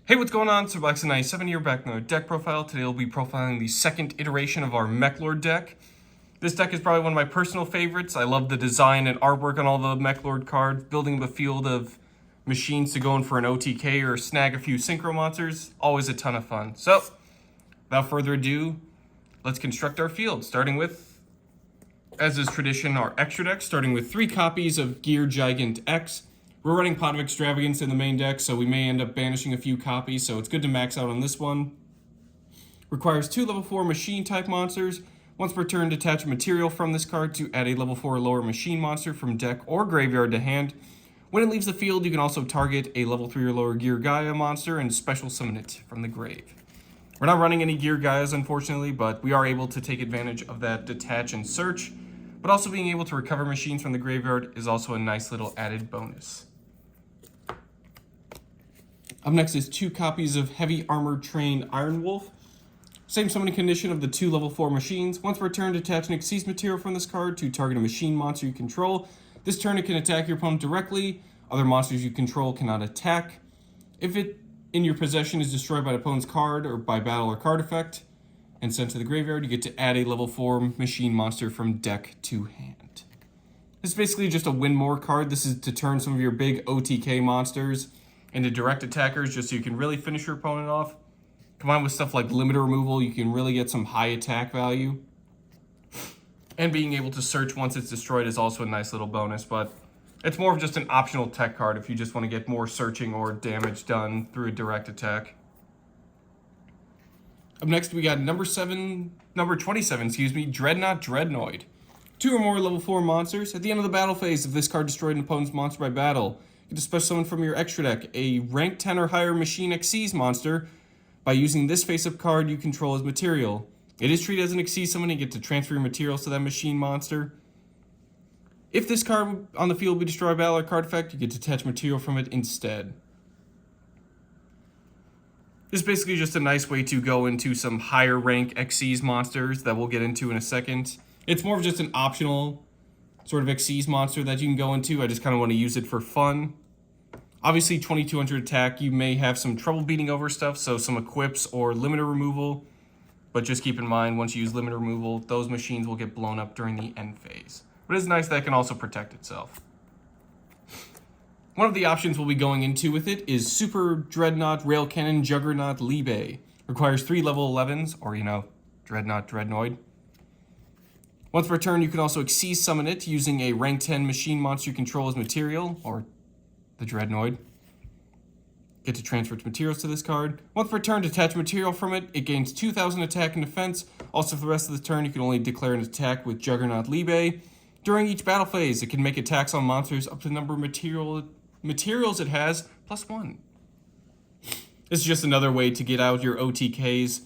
Hey, what's going on? SirBlackson97 here, back in our deck profile. Today we'll be profiling the second iteration of our Meklord deck. This deck is probably one of my personal favorites. I love the design and artwork on all the Meklord cards, building the field of machines to go in for an OTK or snag a few synchro monsters. Always a ton of fun. So, without further ado, let's construct our field, starting with, as is tradition, our extra deck, starting with 3 copies of Gear Gigant X. We're running Pot of Extravagance in the main deck, so we may end up banishing a few copies, so it's good to max out on this one. Requires 2 level 4 machine type monsters. Once per turn, detach a material from this card to add a level 4 or lower machine monster from deck or graveyard to hand. When it leaves the field, you can also target a level 3 or lower Gear Gaia monster and special summon it from the grave. We're not running any Gear Gaias, unfortunately, but we are able to take advantage of that detach and search. But also being able to recover machines from the graveyard is also a nice little added bonus. Up next is 2 copies of Heavy Armored Trained Iron Wolf. Same summoning condition of the 2 level 4 machines. Once per turn, detach an Exceed material from this card to target a machine monster you control. This turn, it can attack your opponent directly. Other monsters you control cannot attack. If it in your possession is destroyed by an opponent's card or by battle or card effect and sent to the graveyard, you get to add a level 4 machine monster from deck to hand. This is basically just a win more card. This is to turn some of your big OTK monsters into direct attackers, just so you can really finish your opponent off. Combined with stuff like limiter removal, you can really get some high attack value. And being able to search once it's destroyed is also a nice little bonus, but it's more of just an optional tech card if you just want to get more searching or damage done through a direct attack. Up next, we got number 27, Dreadnought Dreadnoid. 2 or more level 4 monsters. At the end of the battle phase, if this card destroyed an opponent's monster by battle, you get to special summon from your extra deck a rank 10 or higher Machine Xyz monster by using this face-up card you control as material. It is treated as an Xyz summon, and you get to transfer your materials to that machine monster. If this card on the field be destroyed by battle or card effect, you get to attach material from it instead. This is basically just a nice way to go into some higher rank Xyz monsters that we'll get into in a second. It's more of just an optional sort of Xyz monster that you can go into. I just kind of want to use it for fun. Obviously, 2200 attack, you may have some trouble beating over stuff, so some equips or limiter removal. But just keep in mind, once you use limiter removal, those machines will get blown up during the end phase. But it's nice that it can also protect itself. One of the options we'll be going into with it is Super Dreadnought Rail Cannon Juggernaut Libe. Requires 3 level 11s, or Dreadnought Dreadnoid. Once per turn, you can also Xyz summon it using a rank 10 machine monster you control as material, or the Dreadnoid. Get to transfer its materials to this card. Once per turn, detach material from it. It gains 2000 attack and defense. Also, for the rest of the turn, you can only declare an attack with Juggernaut Libe. During each battle phase, it can make attacks on monsters up to the number of materials it has, +1. This is just another way to get out your OTKs.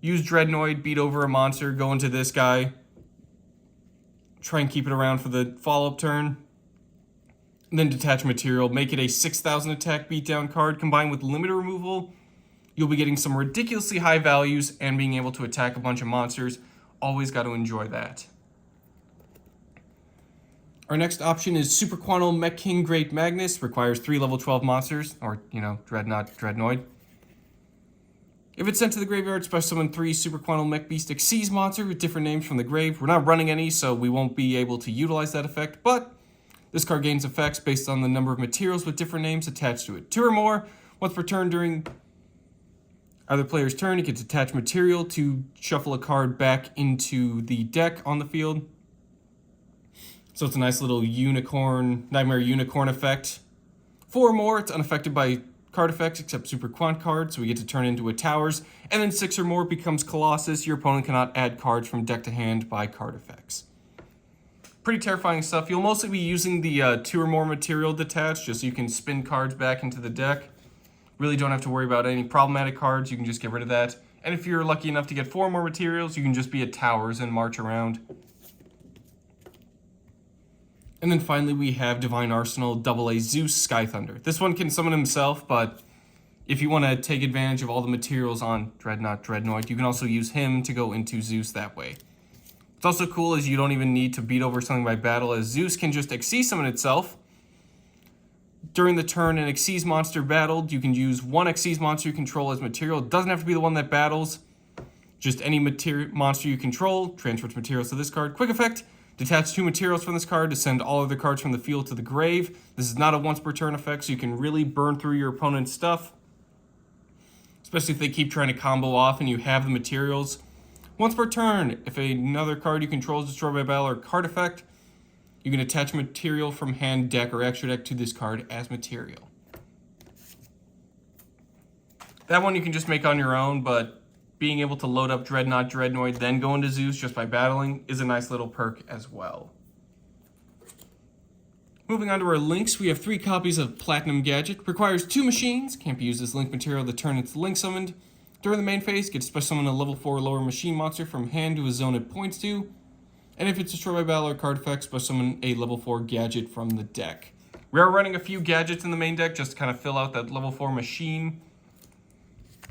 Use Dreadnoid, beat over a monster, go into this guy. Try and keep it around for the follow-up turn. And then detach material, make it a 6000 attack beatdown card. Combined with limiter removal, you'll be getting some ridiculously high values and being able to attack a bunch of monsters. Always got to enjoy that. Our next option is Super Quantal Mech King Great Magnus. Requires 3 level 12 monsters, or, Dreadnought Dreadnoid. If it's sent to the graveyard, special summon 3 Super Quantal Mech Beast Xyz monster with different names from the grave. We're not running any, so we won't be able to utilize that effect, but this card gains effects based on the number of materials with different names attached to it. 2 or more. Once per turn during either player's turn, you can attach material to shuffle a card back into the deck on the field. So it's a nice little Nightmare Unicorn effect. 4 or more, it's unaffected by card effects except Super Quant cards, so we get to turn into a Towers. And then 6 or more becomes Colossus. Your opponent cannot add cards from deck to hand by card effects. Pretty terrifying stuff. You'll mostly be using the 2 or more material detached, just so you can spin cards back into the deck. Really don't have to worry about any problematic cards. You can just get rid of that. And if you're lucky enough to get 4 more materials, you can just be at Towers and march around. And then finally, we have Divine Arsenal AA Zeus Sky Thunder. This one can summon himself, but if you want to take advantage of all the materials on Dreadnought Dreadnoid, you can also use him to go into Zeus that way. What's also cool is you don't even need to beat over something by battle, as Zeus can just Xyz summon itself, During the turn an Xyz monster battled, you can use one Xyz monster you control as material. It doesn't have to be the one that battles. Just any monster you control, transfer its materials to this card. Quick effect, detach 2 materials from this card to send all other cards from the field to the grave. This is not a once per turn effect, so you can really burn through your opponent's stuff. Especially if they keep trying to combo off and you have the materials. Once per turn, if another card you control is destroyed by battle or card effect, you can attach material from hand, deck, or extra deck to this card as material. That one you can just make on your own, but being able to load up Dreadnought, Dreadnoid, then go into Zeus just by battling is a nice little perk as well. Moving on to our links, we have 3 copies of Platinum Gadget. Requires 2 machines, can't be used as link material to turn it's link summoned. During the main phase, get special summon a level 4 or lower machine monster from hand to a zone it points to. And if it's destroyed by battle or card effects, special summon a level 4 gadget from the deck. We are running a few gadgets in the main deck just to kind of fill out that level 4 machine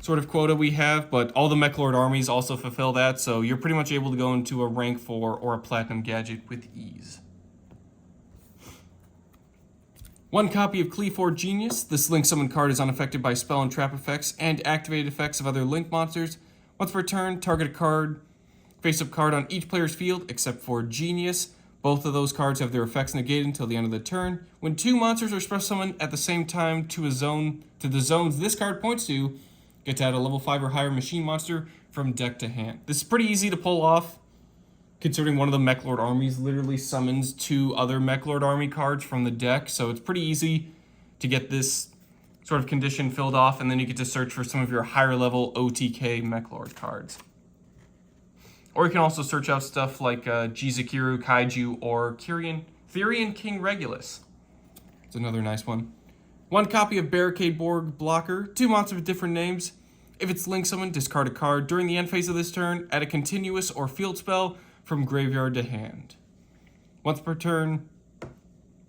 sort of quota we have, but all the Meklord armies also fulfill that, so you're pretty much able to go into a rank 4 or a Platinum Gadget with ease. 1 copy of Meklord Genius. This link summon card is unaffected by spell and trap effects and activated effects of other link monsters. Once per turn, target a card, face-up card on each player's field except for Genius. Both of those cards have their effects negated until the end of the turn. When 2 monsters are special summoned at the same time to the zones this card points to, get to add a level 5 or higher machine monster from deck to hand. This is pretty easy to pull off, considering one of the Meklord armies literally summons 2 other Meklord army cards from the deck, so it's pretty easy to get this sort of condition filled off, and then you get to search for some of your higher level OTK Meklord cards. Or you can also search out stuff like Jizukiru, Kaiju, or Therian King Regulus. It's another nice one. 1 copy of Barricade Borg Blocker, 2 monsters with different names. If it's link summoned, discard a card. During the end phase of this turn, add a continuous or field spell from graveyard to hand. Once per turn.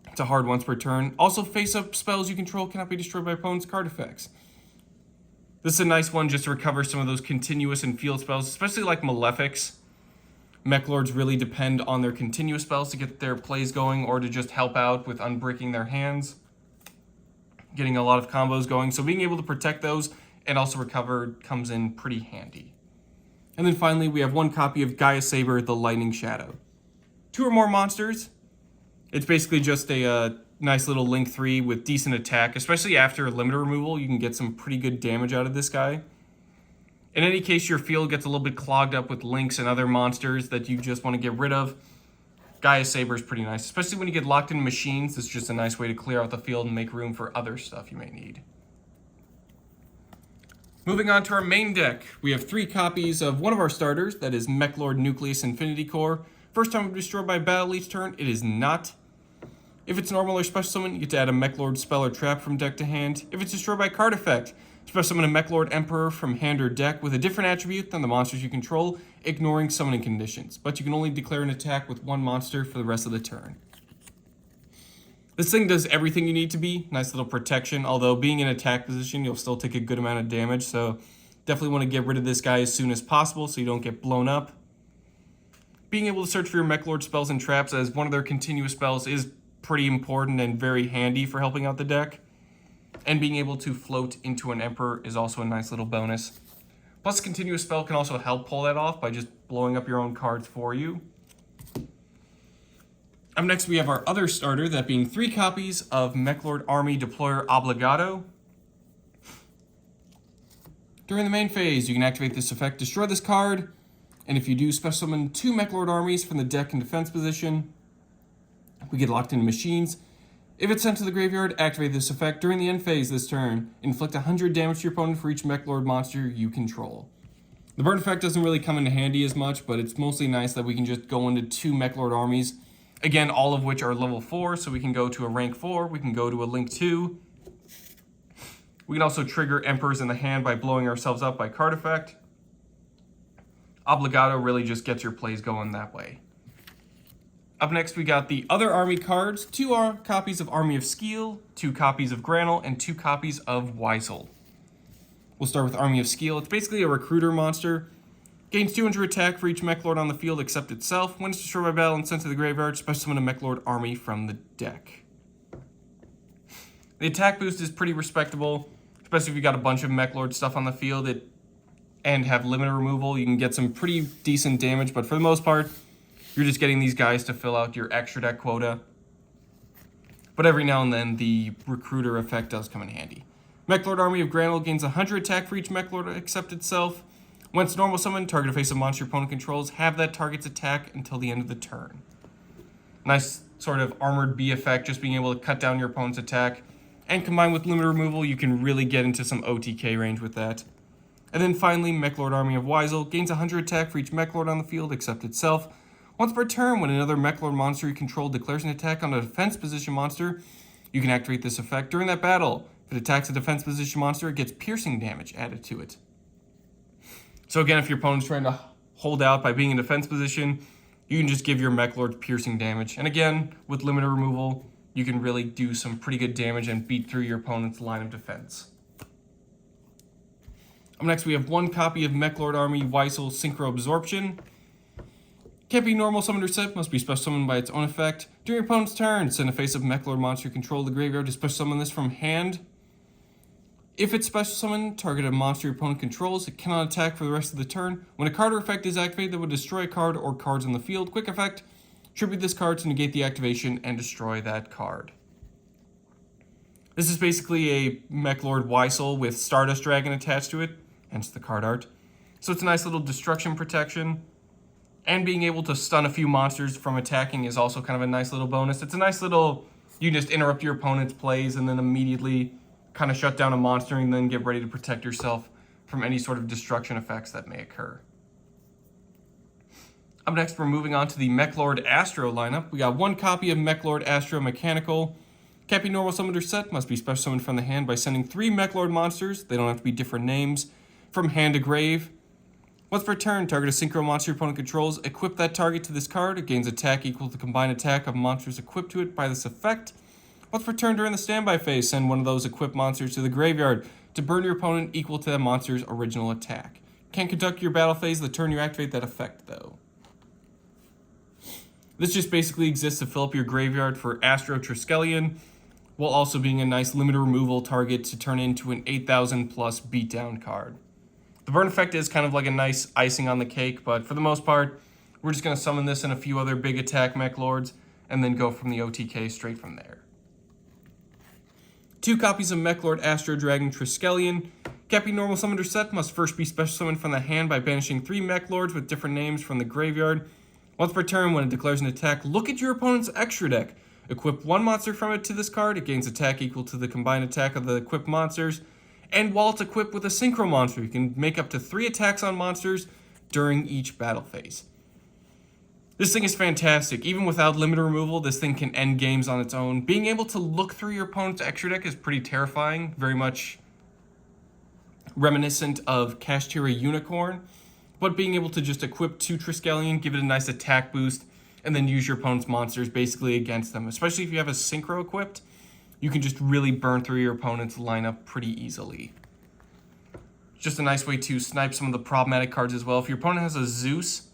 It's a hard once per turn. Also, face-up spells you control cannot be destroyed by opponent's card effects. This is a nice one just to recover some of those continuous and field spells, especially like Malefics. Meklords really depend on their continuous spells to get their plays going or to just help out with unbricking their hands, getting a lot of combos going. So being able to protect those and also recover comes in pretty handy. And then finally, we have 1 copy of Gaia Saber, the Lightning Shadow. 2 or more monsters. It's basically just a nice little link 3 with decent attack, especially after limiter removal. You can get some pretty good damage out of this guy. In any case, your field gets a little bit clogged up with links and other monsters that you just want to get rid of. Gaia Saber is pretty nice, especially when you get locked in machines. It's just a nice way to clear out the field and make room for other stuff you may need. Moving on to our main deck, we have 3 copies of one of our starters, that is Meklord Nucleus Infinity Core. First time destroyed by battle each turn, it is not. If it's normal or special summon, you get to add a Meklord spell or trap from deck to hand. If it's destroyed by card effect, special summon a Meklord Emperor from hand or deck with a different attribute than the monsters you control, ignoring summoning conditions. But you can only declare an attack with 1 monster for the rest of the turn. This thing does everything you need to be. Nice little protection, although being in attack position, you'll still take a good amount of damage, so definitely want to get rid of this guy as soon as possible so you don't get blown up. Being able to search for your Meklord spells and traps as one of their continuous spells is pretty important and very handy for helping out the deck. And being able to float into an Emperor is also a nice little bonus. Plus, a continuous spell can also help pull that off by just blowing up your own cards for you. Up next, we have our other starter, that being 3 copies of Meklord Army Deployer Obligado. During the main phase, you can activate this effect, destroy this card, and if you do, special summon 2 Meklord armies from the deck in defense position. We get locked into machines. If it's sent to the graveyard, activate this effect. During the end phase this turn, inflict 100 damage to your opponent for each Meklord monster you control. The burn effect doesn't really come in handy as much, but it's mostly nice that we can just go into 2 Meklord armies. Again, all of which are level 4, so we can go to a rank 4, we can go to a link 2. We can also trigger Emperors in the hand by blowing ourselves up by card effect. Obligado really just gets your plays going that way. Up next, we got the other army cards, 2 copies of Army of Skeel, 2 copies of Granel, and 2 copies of Weisel. We'll start with Army of Skeel. It's basically a recruiter monster. Gains 200 attack for each Meklord on the field except itself. When it's destroyed by battle and sent to the graveyard, special summon a Meklord army from the deck. The attack boost is pretty respectable, especially if you got a bunch of Meklord stuff on the field and have limiter removal. You can get some pretty decent damage, but for the most part, you're just getting these guys to fill out your extra deck quota. But every now and then, the recruiter effect does come in handy. Meklord Army of Granule gains 100 attack for each Meklord except itself. Once normal summon, target a face of monster your opponent controls. Have that target's attack until the end of the turn. Nice sort of armored B effect, just being able to cut down your opponent's attack. And combined with limit removal, you can really get into some OTK range with that. And then finally, Meklord Army of YuGiOh gains 100 attack for each Meklord on the field except itself. Once per turn, when another Meklord monster you control declares an attack on a defense position monster, you can activate this effect during that battle. If it attacks a defense position monster, it gets piercing damage added to it. So again, if your opponent's trying to hold out by being in defense position, you can just give your Meklord piercing damage. And again, with limiter removal, you can really do some pretty good damage and beat through your opponent's line of defense. Up next, we have one copy of Meklord Army YuGiOh Synchro Absorption. Can't be normal summoned or set, must be special summoned by its own effect. During your opponent's turn, send a face of Meklord monster you control the graveyard to special summon this from hand. If it's special summoned, target a monster your opponent controls. It cannot attack for the rest of the turn. When a card or effect is activated that would destroy a card or cards on the field, quick effect, tribute this card to negate the activation and destroy that card. This is basically a Meklord YuGiOh with Stardust Dragon attached to it, hence the card art. So it's a nice little destruction protection. And being able to stun a few monsters from attacking is also kind of a nice little bonus. It's a nice little, you just interrupt your opponent's plays and then immediately kind of shut down a monster and then get ready to protect yourself from any sort of destruction effects that may occur. Up next, we're moving on to the Meklord Astro lineup. We got one copy of Meklord Astro Mechanical. Can't be normal summoned or set, must be special summoned from the hand by sending 3 Meklord monsters, they don't have to be different names, from hand to grave. Once per turn, target a synchro monster your opponent controls. Equip that target to this card. It gains attack equal to the combined attack of monsters equipped to it by this effect. Once per turn during the standby phase, send one of those equipped monsters to the graveyard to burn your opponent equal to that monster's original attack. Can't conduct your battle phase the turn you activate that effect, though. This just basically exists to fill up your graveyard for Astro Triskelion, while also being a nice limiter removal target to turn into an 8,000 plus beatdown card. The burn effect is kind of like a nice icing on the cake, but for the most part, we're just going to summon this and a few other big attack Meklords, and then go from the OTK straight from there. 2 copies of Meklord Astro Dragon Triskelion. Can't be normal summoned or set, must first be special summoned from the hand by banishing 3 Meklords with different names from the graveyard. Once per turn, when it declares an attack, look at your opponent's extra deck. Equip 1 monster from it to this card. It gains attack equal to the combined attack of the equipped monsters. And while it's equipped with a synchro monster, you can make up to 3 attacks on monsters during each battle phase. This thing is fantastic. Even without limiter removal, this thing can end games on its own. Being able to look through your opponent's extra deck is pretty terrifying. Very much reminiscent of Kashtira Unicorn. But being able to just equip 2 Triskelion, give it a nice attack boost, and then use your opponent's monsters basically against them. Especially if you have a synchro equipped, you can just really burn through your opponent's lineup pretty easily. Just a nice way to snipe some of the problematic cards as well. If your opponent has a Zeus,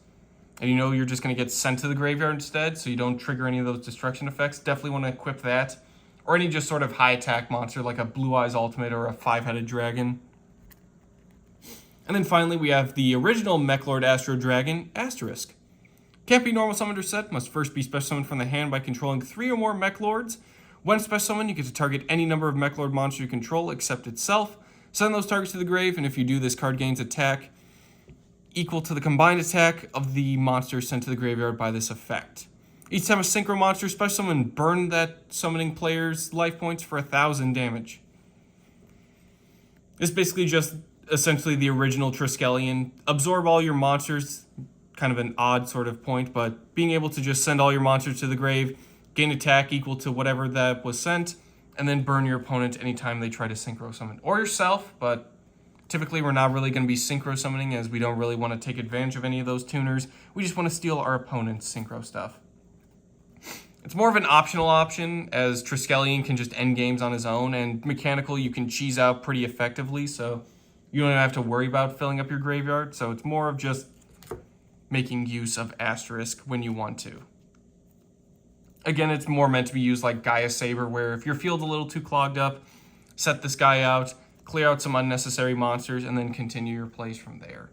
and you know you're just going to get sent to the graveyard instead, so you don't trigger any of those destruction effects, definitely want to equip that. Or any just sort of high attack monster like a Blue Eyes Ultimate or a 5-headed dragon. And then finally we have the original Meklord Astro Dragon, Asterisk. Can't be normal summoned or set, must first be special summoned from the hand by controlling 3 or more Meklords. When special summoned, you get to target any number of Meklord monsters you control except itself. Send those targets to the grave, and if you do, this card gains attack equal to the combined attack of the monster sent to the graveyard by this effect. Each time a synchro monster special summon, burn that summoning player's life points for 1,000 damage. It's basically just essentially the original Triskelion. Absorb all your monsters, kind of an odd sort of point, but being able to just send all your monsters to the grave, gain attack equal to whatever that was sent, and then burn your opponent anytime they try to synchro summon. Or yourself, but typically we're not really going to be synchro summoning as we don't really want to take advantage of any of those tuners. We just want to steal our opponent's synchro stuff. It's more of an optional option, as Triskelion can just end games on his own, and Mechanical you can cheese out pretty effectively, so you don't have to worry about filling up your graveyard. So it's more of just making use of Asterisk when you want to. Again, it's more meant to be used like Gaia Saber, where if your field's a little too clogged up, set this guy out, clear out some unnecessary monsters, and then continue your plays from there.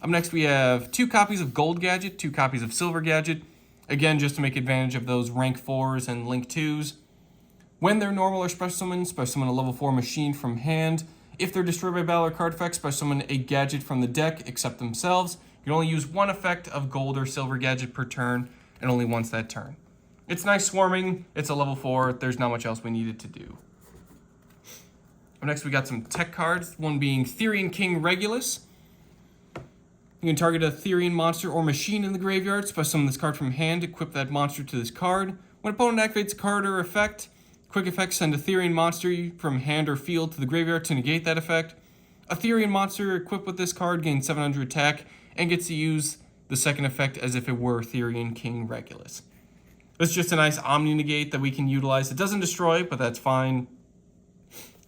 Up next, we have 2 copies of Gold Gadget, 2 copies of Silver Gadget. Again, just to make advantage of those rank 4s and link 2s. When they're normal or special summon a level 4 machine from hand. If they're destroyed by battle or card effects, special summon a gadget from the deck except themselves. You can only use 1 effect of Gold or Silver Gadget per turn, and only once that turn. It's nice swarming, it's a level 4, there's not much else we needed to do. Up next, we got some tech cards, one being Therian King Regulus. You can target a Therian monster or machine in the graveyard, special summon this card from hand, equip that monster to this card. When opponent activates a card or effect, quick effect, send a Therian monster from hand or field to the graveyard to negate that effect. A Therian monster equipped with this card gains 700 attack and gets to use the second effect as if it were Therian King Regulus. It's just a nice Omni Negate that we can utilize. It doesn't destroy, but that's fine.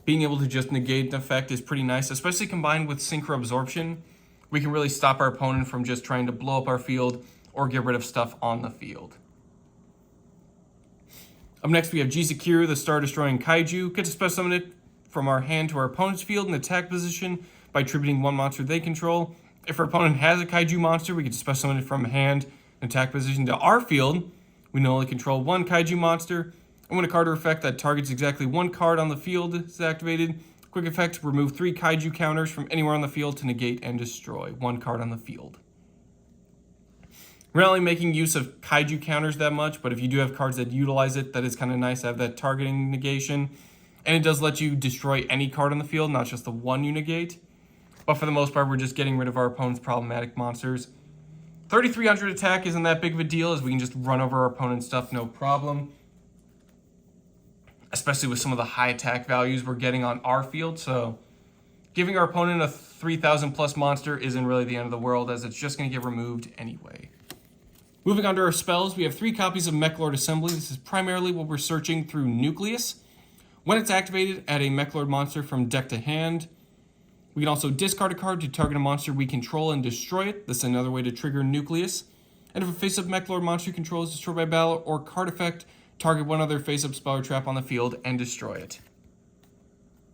Being able to just negate an effect is pretty nice, especially combined with Synchro Absorption. We can really stop our opponent from just trying to blow up our field or get rid of stuff on the field. Up next, we have Jizukiru, the Star-Destroying Kaiju. Get to special summon it from our hand to our opponent's field in attack position by attributing 1 monster they control. If our opponent has a Kaiju monster, we get to special summon it from hand in attack position to our field. We can only control 1 Kaiju monster. And when a card or effect that targets exactly 1 card on the field is activated, quick effect, remove 3 Kaiju counters from anywhere on the field to negate and destroy 1 card on the field. We're not really making use of Kaiju counters that much, but if you do have cards that utilize it, that is kind of nice to have that targeting negation. And it does let you destroy any card on the field, not just the one you negate. But for the most part, we're just getting rid of our opponent's problematic monsters. 3,300 attack isn't that big of a deal, as we can just run over our opponent's stuff, no problem. Especially with some of the high attack values we're getting on our field, so giving our opponent a 3,000 plus monster isn't really the end of the world, as it's just going to get removed anyway. Moving on to our spells, we have 3 copies of Meklord Assembly. This is primarily what we're searching through Nucleus. When it's activated, add a Meklord monster from deck to hand. We can also discard a card to target a monster we control and destroy it. This is another way to trigger Nucleus. And if a face-up Meklord monster you control is destroyed by battle or card effect, target one other face-up spell or trap on the field and destroy it.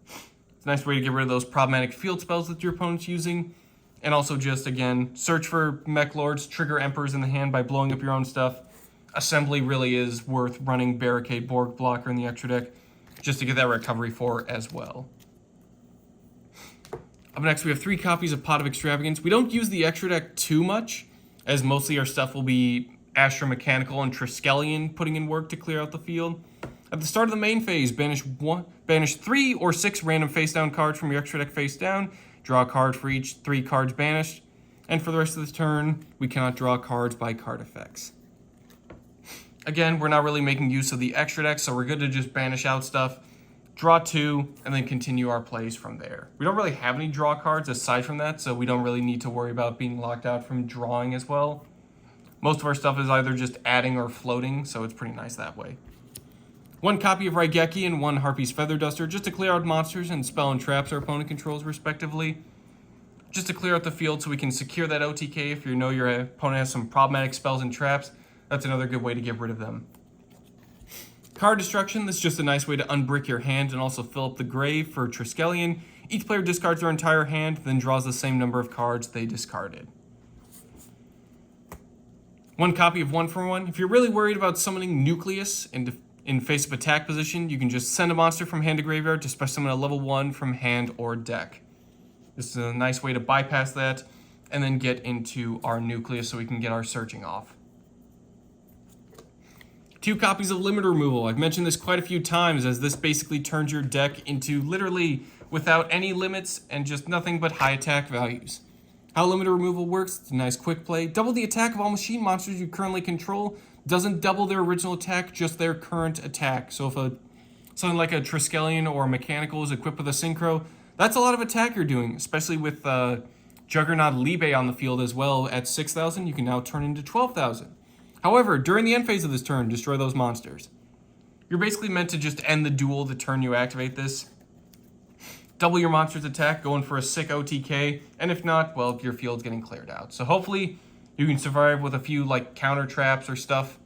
It's a nice way to get rid of those problematic field spells that your opponent's using. And also just, again, search for Meklords, trigger Emperors in the hand by blowing up your own stuff. Assembly really is worth running Barricade, Borg Blocker in the extra deck just to get that recovery for as well. Up next, we have 3 copies of Pot of Extravagance. We don't use the extra deck too much, as mostly our stuff will be Astromechanical and Triskelion putting in work to clear out the field. At the start of the main phase, banish 3 or 6 random face-down cards from your extra deck face down. Draw a card for each 3 cards banished. And for the rest of the turn, we cannot draw cards by card effects. Again, we're not really making use of the extra deck, so we're good to just banish out stuff, draw 2, and then continue our plays from there. We don't really have any draw cards aside from that, so we don't really need to worry about being locked out from drawing as well. Most of our stuff is either just adding or floating, so it's pretty nice that way. 1 copy of Raigeki and 1 Harpy's Feather Duster, just to clear out monsters and spell and traps our opponent controls respectively. Just to clear out the field so we can secure that OTK if you know your opponent has some problematic spells and traps. That's another good way to get rid of them. Card Destruction, this is just a nice way to unbrick your hand and also fill up the grave for Triskelion. Each player discards their entire hand, then draws the same number of cards they discarded. 1 copy of 1 for 1. If you're really worried about summoning Nucleus in face-up attack position, you can just send a monster from hand to graveyard to special summon a level 1 from hand or deck. This is a nice way to bypass that and then get into our Nucleus so we can get our searching off. 2 copies of Limit Removal. I've mentioned this quite a few times, as this basically turns your deck into literally without any limits and just nothing but high attack values. How Limit Removal works, it's a nice quick play. Double the attack of all machine monsters you currently control. Doesn't double their original attack, just their current attack. So if something like a Triskelion or a Mechanical is equipped with a Synchro, that's a lot of attack you're doing, especially with Juggernaut Libe on the field as well. At 6,000, you can now turn into 12,000. However, during the end phase of this turn, destroy those monsters. You're basically meant to just end the duel the turn you activate this. Double your monster's attack, going for a sick OTK, and if not, well, your field's getting cleared out. So hopefully you can survive with a few like counter traps or stuff,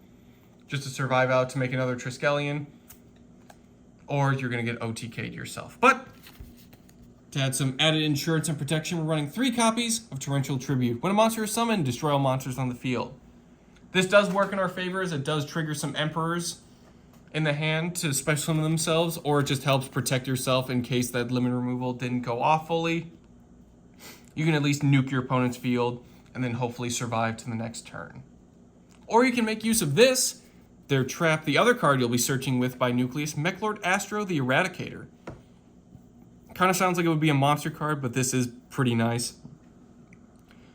just to survive out to make another Triskelion, or you're going to get OTK'd yourself. But to add some added insurance and protection, we're running 3 copies of Torrential Tribute. When a monster is summoned, destroy all monsters on the field. This does work in our favor, as it does trigger some Emperors in the hand to special summon themselves, or it just helps protect yourself in case that limit removal didn't go off fully. You can at least nuke your opponent's field and then hopefully survive to the next turn. Or you can make use of this, their trap, the other card you'll be searching with by Nucleus, Meklord Astro the Eradicator. Kind of sounds like it would be a monster card, but this is pretty nice.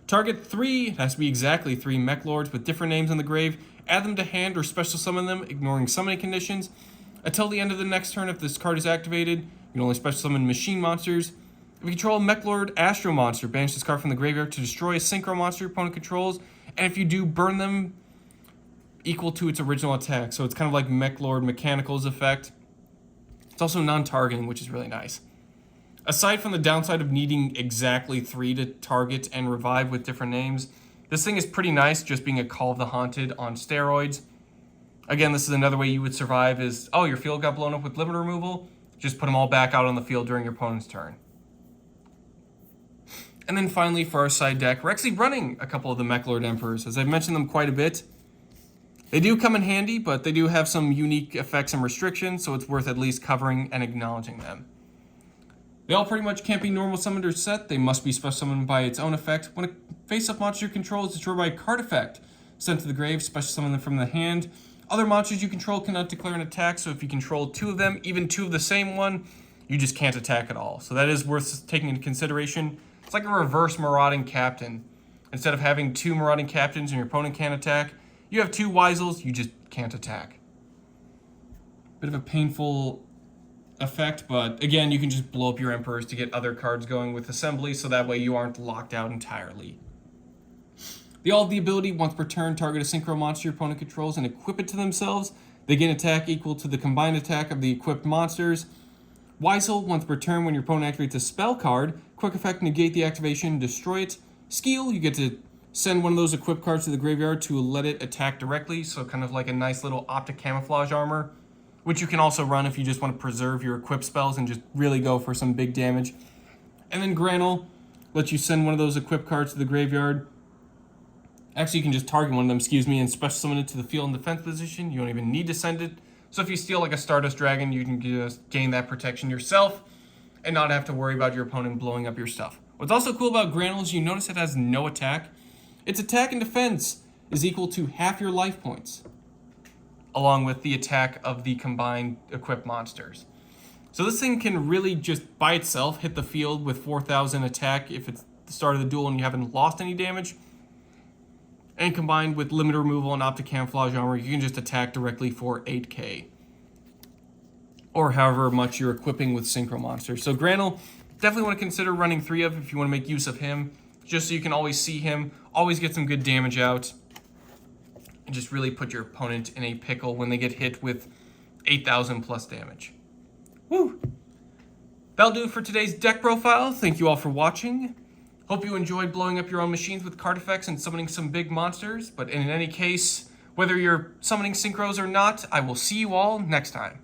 Target 3, it has to be exactly 3 Meklords with different names in the grave. Add them to hand or special summon them, ignoring summoning conditions. Until the end of the next turn, if this card is activated, you can only special summon machine monsters. If you control a Meklord Astro monster, banish this card from the graveyard to destroy a synchro monster your opponent controls. And if you do, burn them equal to its original attack. So it's kind of like Meklord Mechanical's effect. It's also non-targeting, which is really nice. Aside from the downside of needing exactly 3 to target and revive with different names, this thing is pretty nice, just being a Call of the Haunted on steroids. Again, this is another way you would survive is, oh, your field got blown up with limit removal, just put them all back out on the field during your opponent's turn. And then finally, for our side deck, we're actually running a couple of the Meklord Emperors. As I've mentioned them quite a bit, they do come in handy, but they do have some unique effects and restrictions, so it's worth at least covering and acknowledging them. They all pretty much can't be normal summoned or set. They must be special summoned by its own effect. When a face-up monster you control is destroyed by a card effect sent to the grave, special summon them from the hand. Other monsters you control cannot declare an attack, so if you control 2 of them, even 2 of the same one, you just can't attack at all. So that is worth taking into consideration. It's like a reverse Marauding Captain. Instead of having 2 Marauding Captains and your opponent can't attack, you have 2 Weisels, you just can't attack. Bit of a painful effect, but again, you can just blow up your Emperors to get other cards going with Assembly, so that way you aren't locked out entirely. They all have the ability, once per turn, target a synchro monster your opponent controls and equip it to themselves. They gain attack equal to the combined attack of the equipped monsters. Weisel, once per turn, when your opponent activates a spell card, quick effect, negate the activation, destroy it. Skeel, you get to send one of those equipped cards to the graveyard to let it attack directly, so kind of like a nice little optic camouflage armor, which you can also run if you just want to preserve your equipped spells and just really go for some big damage. And then Granul lets you send one of those equipped cards to the graveyard. Actually, you can just target one of them, and special summon it to the field in defense position. You don't even need to send it. So if you steal like a Stardust Dragon, you can just gain that protection yourself and not have to worry about your opponent blowing up your stuff. What's also cool about Granul is you notice it has no attack. Its attack and defense is equal to half your life points, along with the attack of the combined equipped monsters. So this thing can really just by itself hit the field with 4,000 attack if it's the start of the duel and you haven't lost any damage. And combined with limit removal and optic camouflage armor, you can just attack directly for 8k. Or however much you're equipping with synchro monsters. So Granul, definitely want to consider running 3 of if you want to make use of him, just so you can always see him, always get some good damage out, and just really put your opponent in a pickle when they get hit with 8,000 plus damage. Woo! That'll do it for today's deck profile. Thank you all for watching. Hope you enjoyed blowing up your own machines with card effects and summoning some big monsters. But in any case, whether you're summoning synchros or not, I will see you all next time.